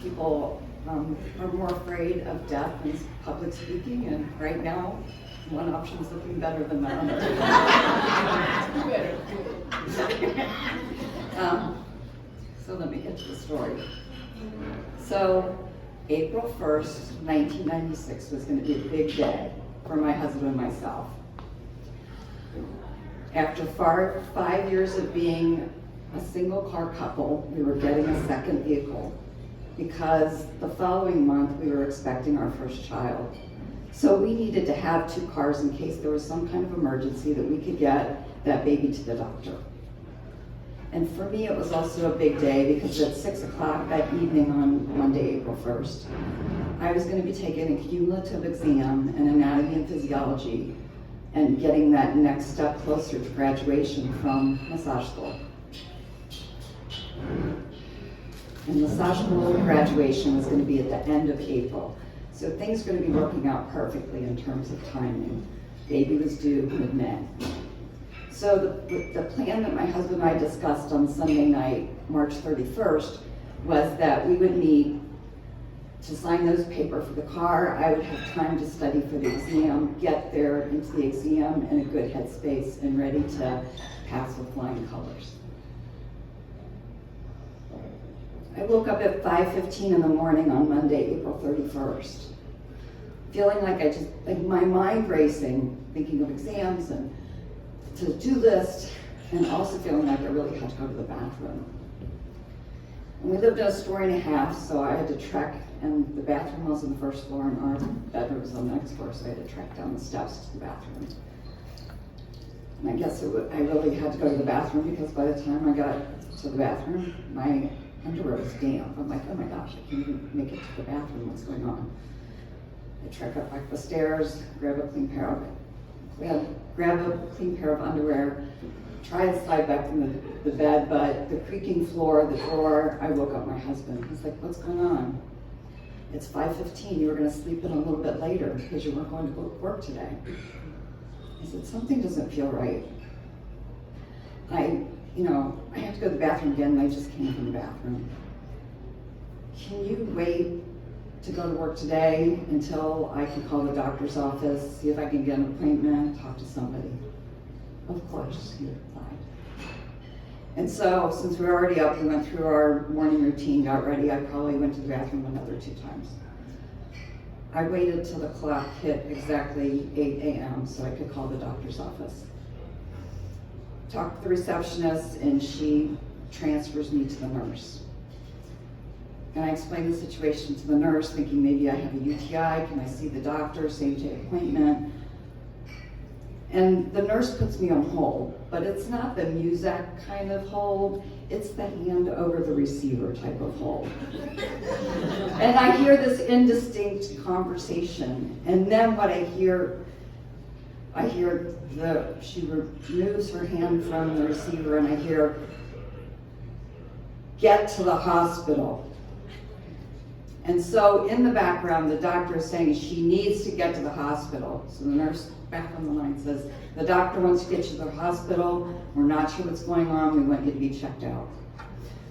People are more afraid of death than public speaking, and right now, one option is looking better than the other. So let me get to the story. So April 1st, 1996 was going to be a big day for my husband and myself. After 5 years of being a single car couple, we were getting a second vehicle because the following month we were expecting our first child. So we needed to have 2 cars in case there was some kind of emergency that we could get that baby to the doctor. And for me, it was also a big day because at 6 o'clock that evening on Monday, April 1st, I was going to be taking a cumulative exam in anatomy and physiology and getting that next step closer to graduation from massage school. And massage school graduation was going to be at the end of April. So things were going to be working out perfectly in terms of timing. Baby was due mid-May. So the plan that my husband and I discussed on Sunday night, March 31st, was that we would meet to sign those papers for the car. I would have time to study for the exam, get there into the exam in a good headspace and ready to pass with flying colors. I woke up at 5:15 in the morning on Monday, April 31st, feeling like my mind racing, thinking of exams and to-do list, and also feeling like I really had to go to the bathroom. And we lived in a story and a half, so I had to trek, and the bathroom was on the first floor, and our bedroom was on the next floor, so I had to trek down the steps to the bathroom. And I guess I really had to go to the bathroom because by the time I got to the bathroom, my underwear was damp. I'm like, oh my gosh, I can't even make it to the bathroom. What's going on? I trek up back the stairs, grab a clean pair of underwear, try to slide back from the bed, but the creaking floor, the door, I woke up my husband. He's like, what's going on? It's 5:15. You were going to sleep in a little bit later because you weren't going to go to work today. I said, something doesn't feel right. I have to go to the bathroom again, and I just came from the bathroom. Can you wait to go to work today until I can call the doctor's office, see if I can get an appointment, talk to somebody? Of course, he replied. And so, since we were already up, we went through our morning routine, got ready. I probably went to the bathroom another 2 times. I waited till the clock hit exactly 8 a.m. so I could call the doctor's office. Talked to the receptionist, and she transfers me to the nurse. And I explained the situation to the nurse, thinking maybe I have a UTI, can I see the doctor, same day appointment? And the nurse puts me on hold, but it's not the Muzak kind of hold, it's the hand over the receiver type of hold. And I hear this indistinct conversation, and then what I hear she removes her hand from the receiver, and I hear, get to the hospital. And so in the background, the doctor is saying she needs to get to the hospital. So the nurse back on the line says, the doctor wants to get you to the hospital. We're not sure what's going on. We want you to be checked out.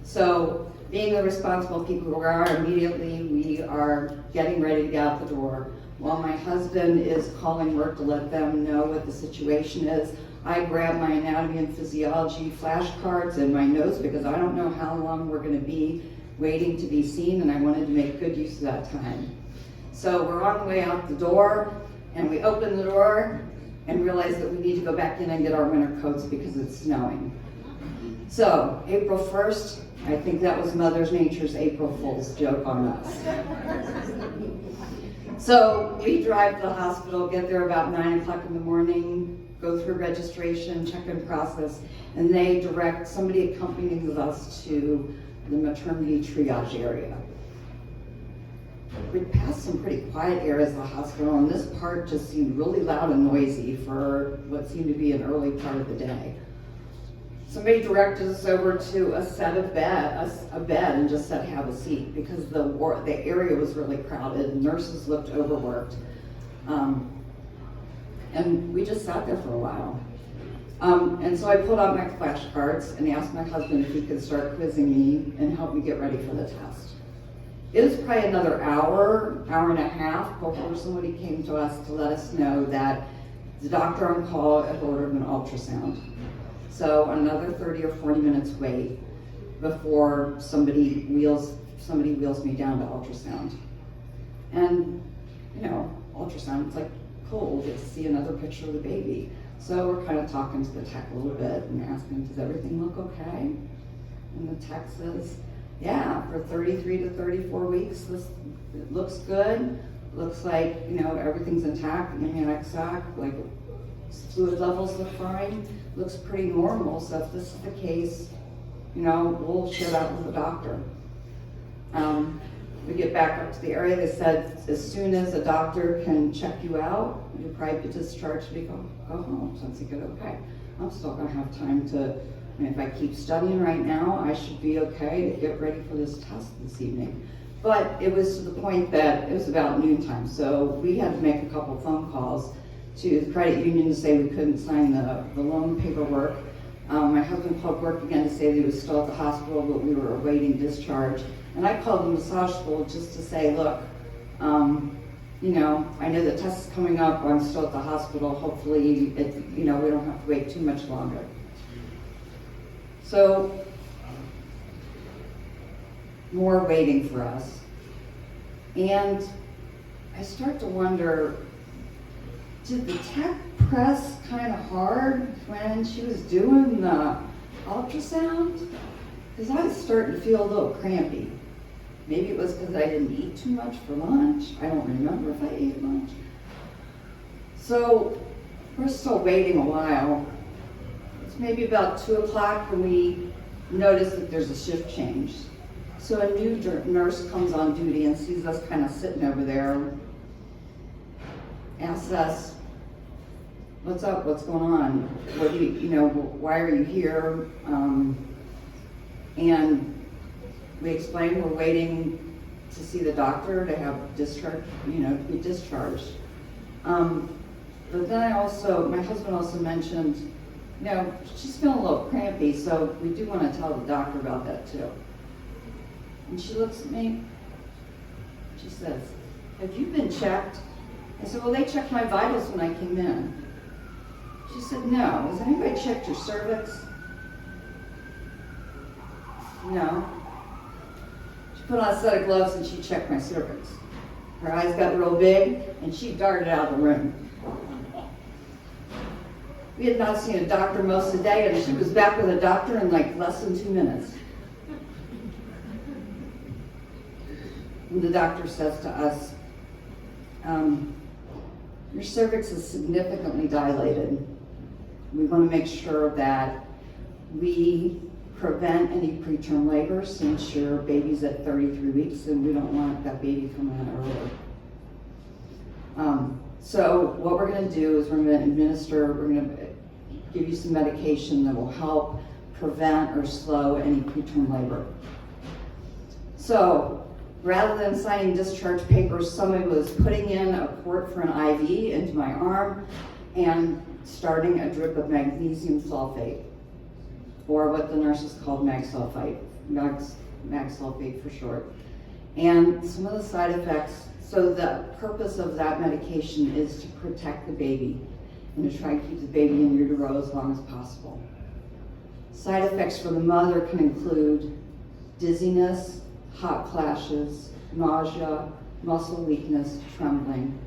So being the responsible people we are, immediately we are getting ready to get out the door. While my husband is calling work to let them know what the situation is, I grab my anatomy and physiology flashcards and my notes because I don't know how long we're going to be waiting to be seen, and I wanted to make good use of that time. So we're on the way out the door, and we open the door and realize that we need to go back in and get our winter coats because it's snowing. So April 1st, I think that was Mother Nature's April Fool's joke on us. So we drive to the hospital, get there about 9 o'clock in the morning, go through registration, check-in process, and they direct somebody accompanying us to the maternity triage area. We passed some pretty quiet areas of the hospital, and this part just seemed really loud and noisy for what seemed to be an early part of the day. Somebody directed us over to a set of bed, and just said, have a seat, because the area was really crowded. Nurses looked overworked. And we just sat there for a while. And so I pulled out my flashcards and asked my husband if he could start quizzing me and help me get ready for the test. It was probably another hour, hour and a half before somebody came to us to let us know that the doctor on call had ordered an ultrasound. So another 30 or 40 minutes wait before somebody wheels me down to ultrasound. And, ultrasound, it's like, cool, we'll get to see another picture of the baby. So we're kind of talking to the tech a little bit and asking, does everything look okay? And the tech says, yeah, for 33 to 34 weeks, it looks good. Looks like, everything's intact, amniotic sac, like fluid levels look fine. Looks pretty normal, so if this is the case, we'll share that with the doctor. We get back up to the area, they said, as soon as a doctor can check you out, you'll probably be discharged to go home. So I'm thinking, okay, I'm still gonna have time to, if I keep studying right now, I should be okay to get ready for this test this evening. But it was to the point that it was about noontime, so we had to make a couple phone calls to the credit union to say we couldn't sign the loan paperwork. My husband called work again to say that he was still at the hospital, but we were awaiting discharge. And I called the massage school just to say, look, I know the test is coming up, I'm still at the hospital, hopefully, we don't have to wait too much longer. So, more waiting for us. And I start to wonder, did the tech press kind of hard when she was doing the ultrasound? Because I was starting to feel a little crampy. Maybe it was because I didn't eat too much for lunch. I don't remember if I ate lunch. So we're still waiting a while. It's maybe about 2 o'clock when we notice that there's a shift change. So a new nurse comes on duty and sees us kind of sitting over there, asks us, what's up, what's going on? What do why are you here? And we explained we're waiting to see the doctor to have discharge, to be discharged. But then my husband also mentioned, she's feeling a little crampy, so we do want to tell the doctor about that too. And she looks at me, she says, have you been checked? I said, well, they checked my vitals when I came in. She said, no. Has anybody checked your cervix? No. She put on a set of gloves and she checked my cervix. Her eyes got real big and she darted out of the room. We had not seen a doctor most of the day and she was back with a doctor in like less than 2 minutes. And the doctor says to us, your cervix is significantly dilated. We want to make sure that we prevent any preterm labor since your baby's at 33 weeks and we don't want that baby coming out early. So what we're going to do is we're going to give you some medication that will help prevent or slow any preterm labor. So rather than signing discharge papers, somebody was putting in a port for an IV into my arm and starting a drip of magnesium sulfate, or what the nurses called mag sulfate for short. And some of the side effects, so the purpose of that medication is to protect the baby and to try and keep the baby in utero as long as possible. Side effects for the mother can include dizziness, hot flashes, nausea, muscle weakness, trembling.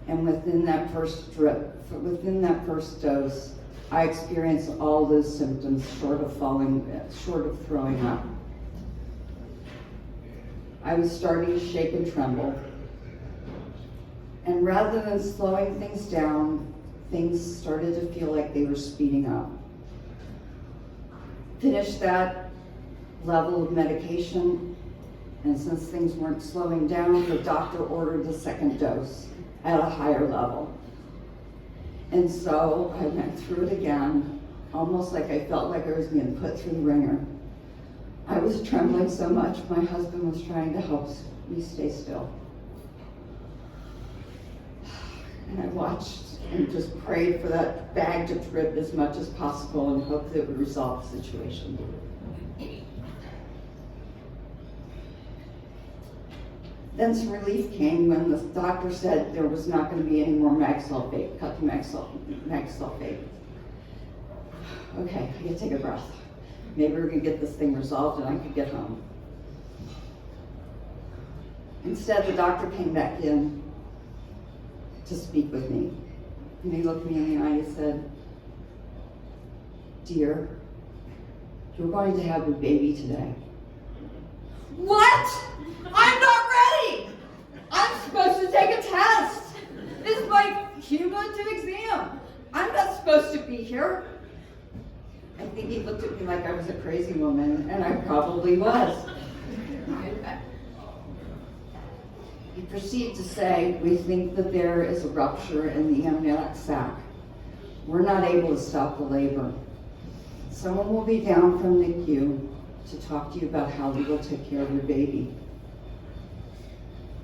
And within that first dose, I experienced all those symptoms short of throwing up. I was starting to shake and tremble. And rather than slowing things down, things started to feel like they were speeding up. Finished that level of medication, and since things weren't slowing down, the doctor ordered the second dose at a higher level. And so I went through it again, almost like I felt like I was being put through the ringer. I was trembling so much, my husband was trying to help me stay still. And I watched and just prayed for that bag to drip as much as possible and hoped that it would resolve the situation. Then some relief came when the doctor said there was not going to be any more mag sulfate, cut the mag sulfate. Okay, I can take a breath. Maybe we're going to get this thing resolved and I could get home. Instead, the doctor came back in to speak with me. And he looked me in the eye and said, "Dear, you're going to have a baby today." What? I'm not ready! I'm supposed to take a test. This is my cumulative exam. I'm not supposed to be here. I think he looked at me like I was a crazy woman, and I probably was. He proceeded to say, "We think that there is a rupture in the amniotic sac. We're not able to stop the labor. Someone will be down from NICU to talk to you about how we will take care of your baby."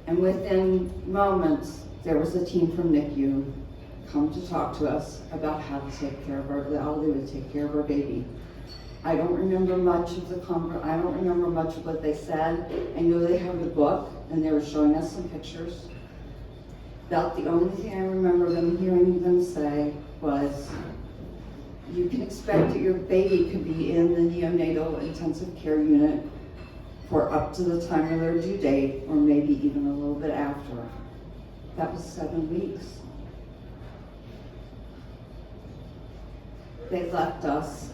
And within moments, there was a team from NICU come to talk to us about how to take care of how they would take care of our baby. I don't remember much of I don't remember much of what they said. I know they have the book, and they were showing us some pictures. About the only thing I remember hearing them say was, "You can expect that your baby could be in the neonatal intensive care unit for up to the time of their due date, or maybe even a little bit after." That was 7 weeks. They left us,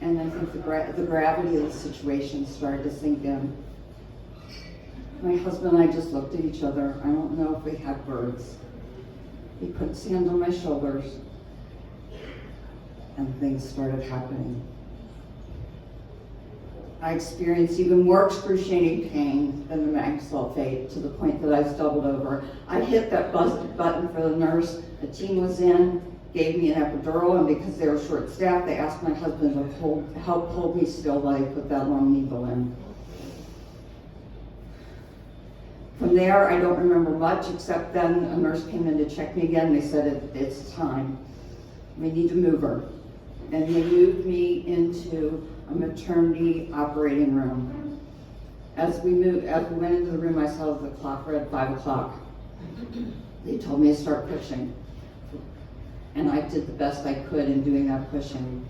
and I think the gravity of the situation started to sink in. My husband and I just looked at each other. I don't know if we had words. He put his hand on my shoulders, and things started happening. I experienced even more excruciating pain than the mag sulfate, to the point that I was doubled over. I hit that button for the nurse. A team was in, gave me an epidural, and because they were short-staffed, they asked my husband to help hold me still while he put that long needle in. From there, I don't remember much, except then a nurse came in to check me again. They said, "It's time. We need to move her." And they moved me into a maternity operating room. As we went into the room, I saw the clock read 5 o'clock. They told me to start pushing. And I did the best I could in doing that pushing.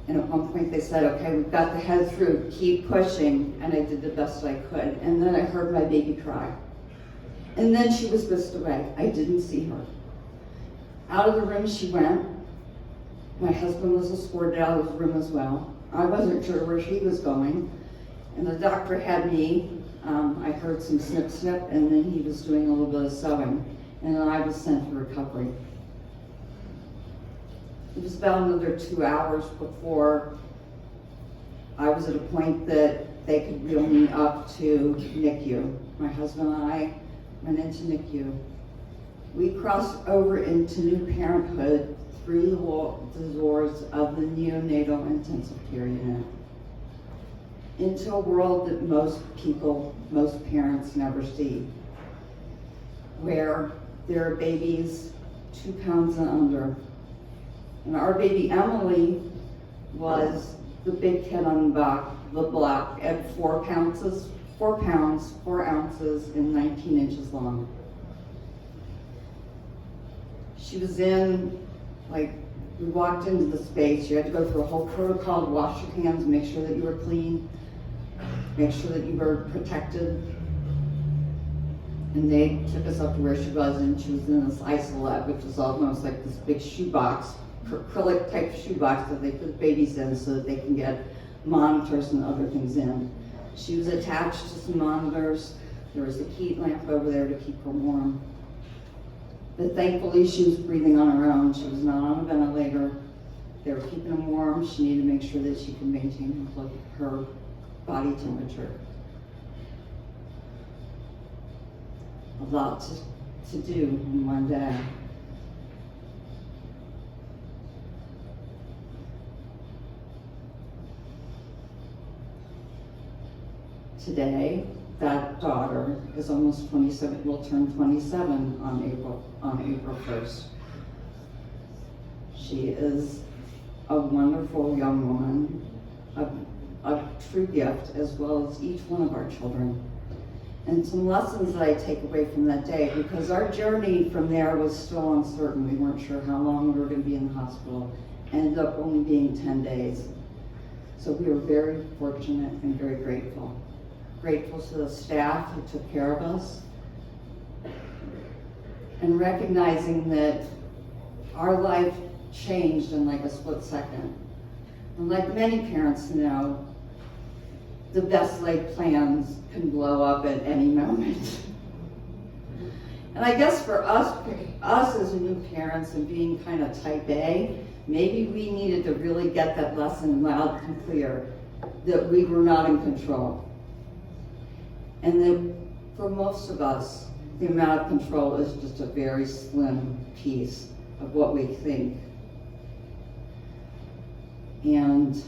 And at one point they said, "Okay, we've got the head through, keep pushing." And I did the best I could. And then I heard my baby cry. And then she was whisked away. I didn't see her. Out of the room she went. My husband was escorted out of the room as well. I wasn't sure where she was going. And the doctor had me. I heard some snip snip, and then he was doing a little bit of sewing. And then I was sent to recovery. It was about another 2 hours before I was at a point that they could wheel me up to NICU. My husband and I went into NICU. We crossed over into new parenthood through the doors of the neonatal intensive care unit, into a world that most parents never see, where there are babies 2 pounds and under. And our baby Emily was the big kid on the block at 4 pounds, 4 ounces, and 19 inches long. She was in, we walked into the space. You had to go through a whole protocol to wash your hands, make sure that you were clean, make sure that you were protected. And they took us up to where she was, and she was in this isolette, which was almost like this big shoebox, acrylic type shoebox that they put babies in so that they can get monitors and other things in. She was attached to some monitors. There was a heat lamp over there to keep her warm. But thankfully she was breathing on her own. She was not on a ventilator. They were keeping her warm. She needed to make sure that she could maintain her body temperature. A lot to do in one day. Today, that daughter is almost 27, will turn 27 on April 1st. She is a wonderful young woman, a true gift, as well as each one of our children. and some lessons that I take away from that day, because our journey from there was still uncertain. We weren't sure how long we were going to be in the hospital. Ended up only being 10 days. So we were very fortunate and very grateful. Grateful to the staff who took care of us, and recognizing that our life changed in like a split second. And like many parents know, the best laid plans can blow up at any moment. And I guess for us as new parents and being kind of type A, maybe we needed to really get that lesson loud and clear that we were not in control. And that for most of us, the amount of control is just a very slim piece of what we think. And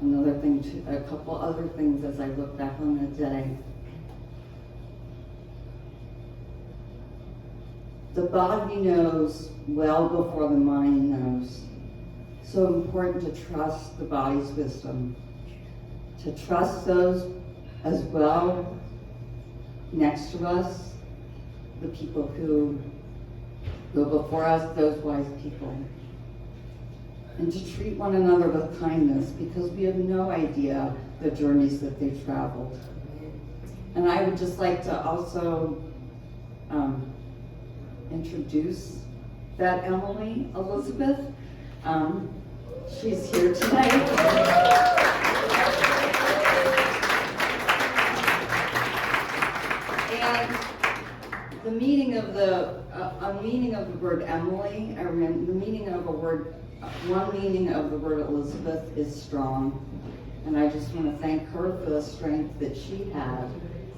another thing, a couple other things as I look back on the day. The body knows well before the mind knows. So important to trust the body's wisdom, to trust those as well next to us, the people who go before us, those wise people. And to treat one another with kindness, because we have no idea the journeys that they've traveled. And I would just like to also introduce that Emily Elizabeth. She's here tonight. And the meaning of the word Emily, or the meaning of one meaning of the word Elizabeth is strong. And I just want to thank her for the strength that she had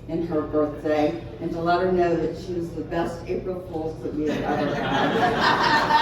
in her birthday, and to let her know that she was the best April Fool's that we have ever had.